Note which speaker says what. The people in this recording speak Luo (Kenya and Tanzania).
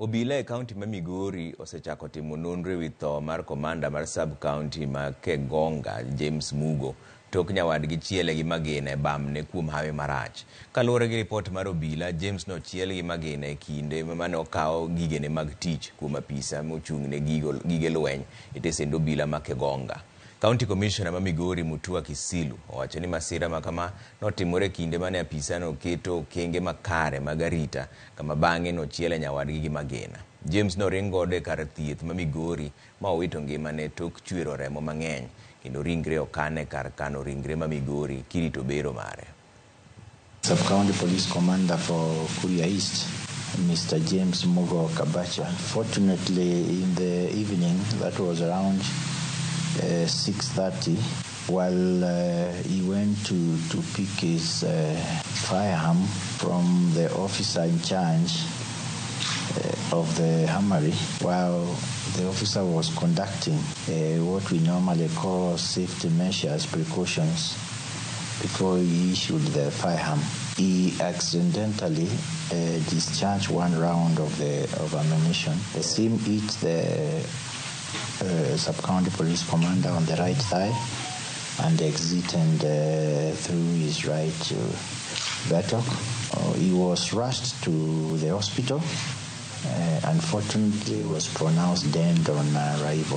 Speaker 1: Obila e kaunti ma Migori osechako timo nonro ewi tho mar komanda mar sub-county ma Kegonga, James Mugo, tok nyawadgi chiele gi magina e bamne kuom hawi marach. Kaluwore gi ripot mar Obila, James no chiel gi magina e kinde mane okawo gigene mag tich kuom apisa mochung'ne gige lweny e tesend Obila ma Kegonga. County Commissioner ma Migori Mutua Kisilu owacho ni masira makama notimore kinde mane apisa no keto kenge makare mag arita kama bang'e nochiele nyawadgi gi magina. James no ringo de kar thieth ma Migori ma owito ngimane tok chwero remo mang'eny kendo ringre okane kar kano ringre ma Migori kirito bero mare.
Speaker 2: Sub-County Police Commander for Kuria East, Mr. James Mugo Kabacha. Fortunately, in the evening, that was around 6:30, while he went to pick his firearm from the officer in charge of the Hamari, while the officer was conducting what we normally call safety measures, precautions, before he issued the firearm. He accidentally discharged one round of ammunition. The same hit the Sub-County Police Commander on the right thigh and exited through his right buttock. He was rushed to the hospital. Unfortunately, was pronounced dead on arrival.